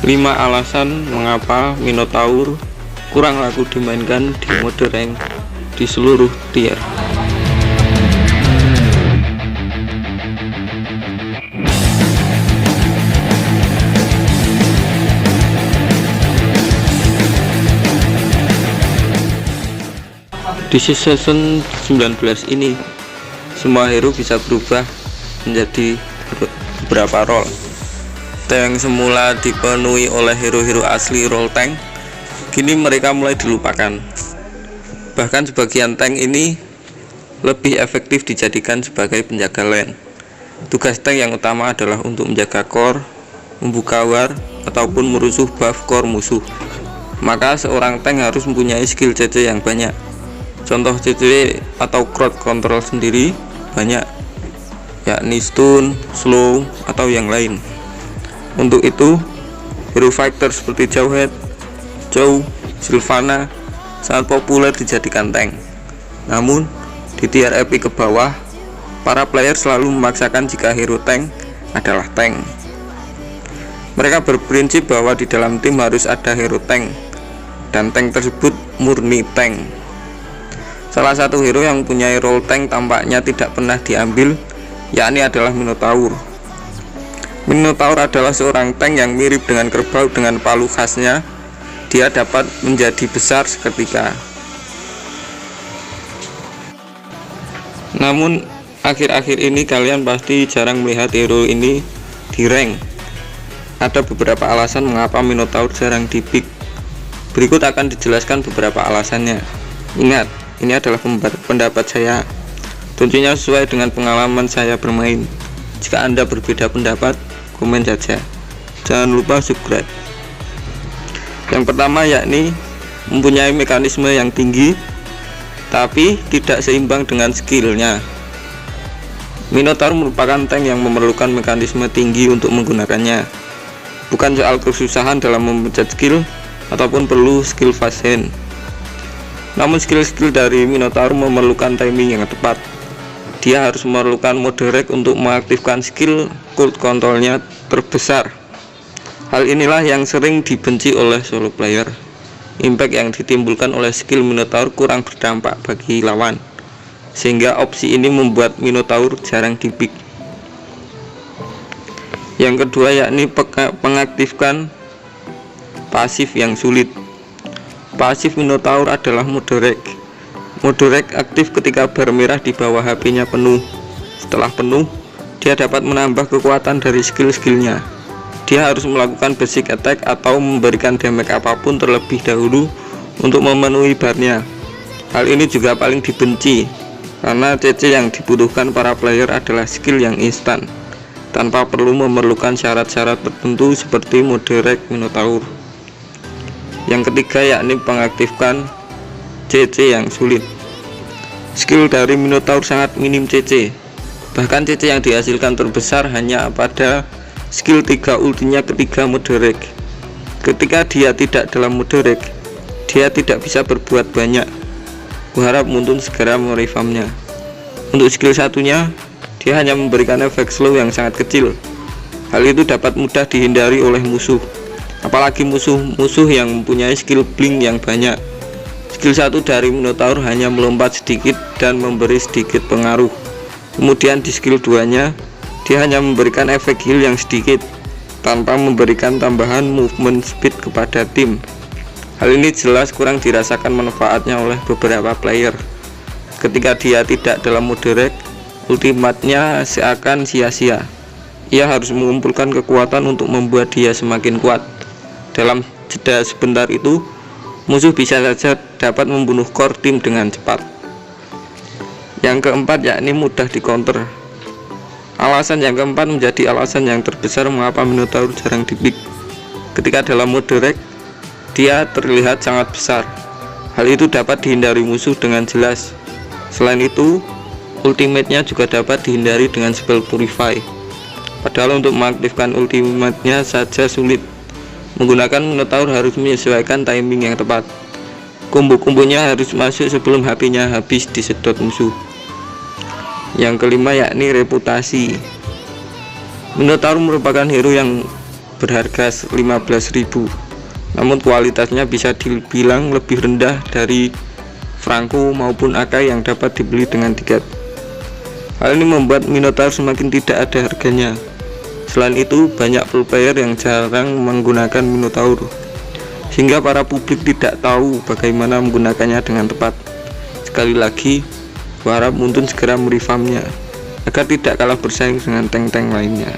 5 alasan mengapa Minotaur kurang laku dimainkan di mode rank di seluruh tier. Di season 19 ini semua hero bisa berubah menjadi beberapa role. Tank semula dipenuhi oleh hero-hero asli role tank, kini mereka mulai dilupakan. Bahkan sebagian tank ini lebih efektif dijadikan sebagai penjaga lane. Tugas tank yang utama adalah untuk menjaga core, membuka war, ataupun merusuh buff core musuh. Maka seorang tank harus mempunyai skill CC yang banyak. Contoh CC atau crowd control sendiri banyak, yakni stun, slow, atau yang lain. Untuk itu, hero fighter seperti Jawhead, Chow, Sylvana sangat populer dijadikan tank. Namun, di tier epic ke bawah, para player selalu memaksakan jika hero tank adalah tank. Mereka berprinsip bahwa di dalam tim harus ada hero tank, dan tank tersebut murni tank. Salah satu hero yang mempunyai role tank tampaknya tidak pernah diambil, yakni adalah Minotaur. Minotaur adalah seorang tank yang mirip dengan kerbau dengan palu khasnya. Dia dapat menjadi besar seketika. Namun akhir-akhir ini kalian pasti jarang melihat hero ini di rank. Ada beberapa alasan mengapa Minotaur jarang di pick. Berikut akan dijelaskan beberapa alasannya. Ingat, ini adalah pendapat saya. Tentunya sesuai dengan pengalaman saya bermain. Jika Anda berbeda pendapat, komen saja. Jangan lupa subscribe. Yang pertama yakni mempunyai mekanisme yang tinggi tapi tidak seimbang dengan skillnya. Minotaur merupakan tank yang memerlukan mekanisme tinggi untuk menggunakannya. Bukan soal kesusahan dalam memencet skill ataupun perlu skill fast hand. Namun skill-skill dari Minotaur memerlukan timing yang tepat. Dia harus memerlukan mode reg untuk mengaktifkan skill cooldown kontrolnya terbesar. Hal inilah yang sering dibenci oleh solo player. Impact yang ditimbulkan oleh skill Minotaur kurang berdampak bagi lawan, sehingga opsi ini membuat Minotaur jarang dipick. Yang kedua yakni pengaktifkan pasif yang sulit. Pasif Minotaur adalah mode reg. Mode reg aktif ketika bar merah di bawah HP-nya penuh. Setelah penuh, dia dapat menambah kekuatan dari skill-skillnya. Dia harus melakukan basic attack atau memberikan damage apapun terlebih dahulu untuk memenuhi barnya. Hal ini juga paling dibenci, karena CC yang dibutuhkan para player adalah skill yang instan, tanpa perlu memerlukan syarat-syarat tertentu seperti mode reg Minotaur. Yang ketiga yakni pengaktifkan CC yang sulit. Skill dari Minotaur sangat minim CC. Bahkan CC yang dihasilkan terbesar hanya pada skill 3 ultinya ketiga mode reg. Ketika dia tidak dalam mode reg, dia tidak bisa berbuat banyak. Kuharap Muntun segera merevampnya. Untuk skill satunya, dia hanya memberikan efek slow yang sangat kecil. Hal itu dapat mudah dihindari oleh musuh, apalagi musuh-musuh yang mempunyai skill blink yang banyak. Skill 1 dari Minotaur hanya melompat sedikit dan memberi sedikit pengaruh. Kemudian di skill 2-nya, dia hanya memberikan efek heal yang sedikit, tanpa memberikan tambahan movement speed kepada tim. Hal ini jelas kurang dirasakan manfaatnya oleh beberapa player. Ketika dia tidak dalam mode reg, ultimatnya seakan sia-sia. Ia harus mengumpulkan kekuatan untuk membuat dia semakin kuat. Dalam jeda sebentar itu, musuh bisa saja dapat membunuh core tim dengan cepat. Yang keempat yakni mudah di counter. Alasan yang keempat menjadi alasan yang terbesar mengapa Minotaur jarang dipick. Ketika dalam mode reg, dia terlihat sangat besar. Hal itu dapat dihindari musuh dengan jelas. Selain itu, ultimate-nya juga dapat dihindari dengan spell purify. Padahal untuk mengaktifkan ultimate-nya saja sulit. Menggunakan Minotaur harus menyesuaikan timing yang tepat. Combo-kombonya harus masuk sebelum HP-nya habis disedot musuh. Yang kelima yakni reputasi. Minotaur merupakan hero yang berharga 15.000, namun kualitasnya bisa dibilang lebih rendah dari Franco maupun Akai yang dapat dibeli dengan tiket. Hal ini membuat Minotaur semakin tidak ada harganya. Selain itu, banyak pro player yang jarang menggunakan Minotaur, sehingga para publik tidak tahu bagaimana menggunakannya dengan tepat. Sekali lagi, berharap Muntun segera merevampnya agar tidak kalah bersaing dengan tank-tank lainnya.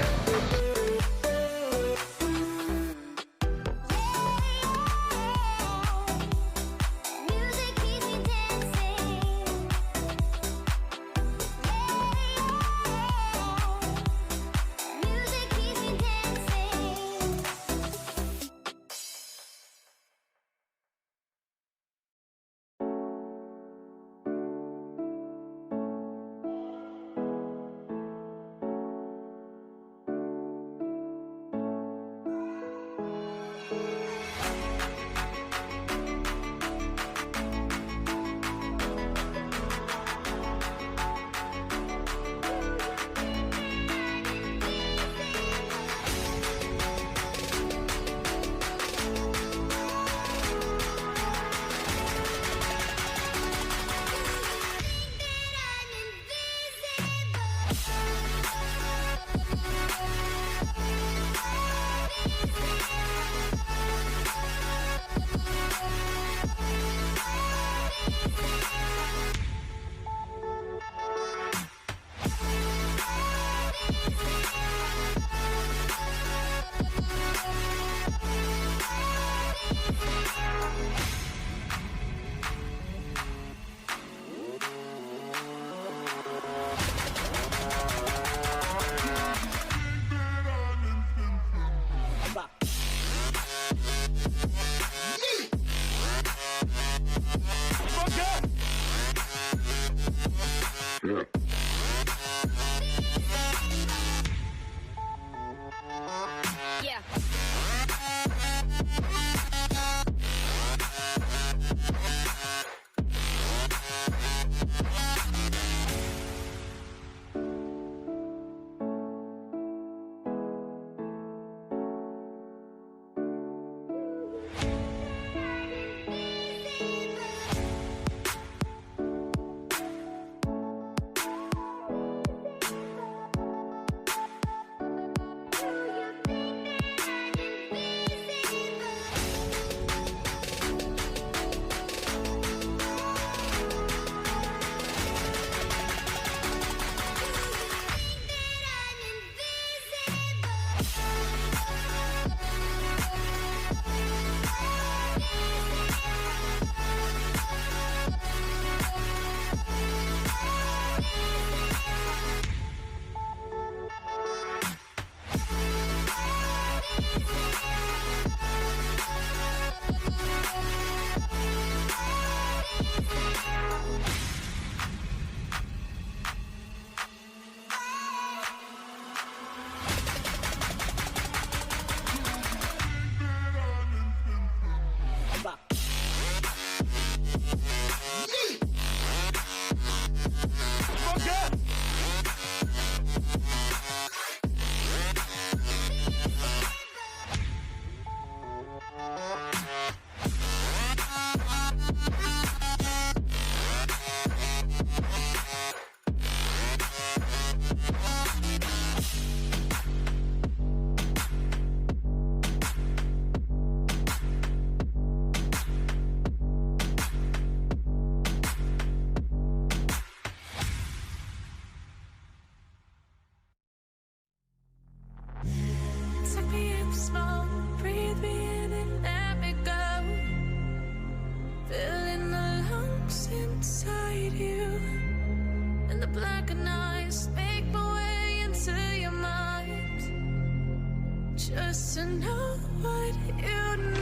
Just to know what you know.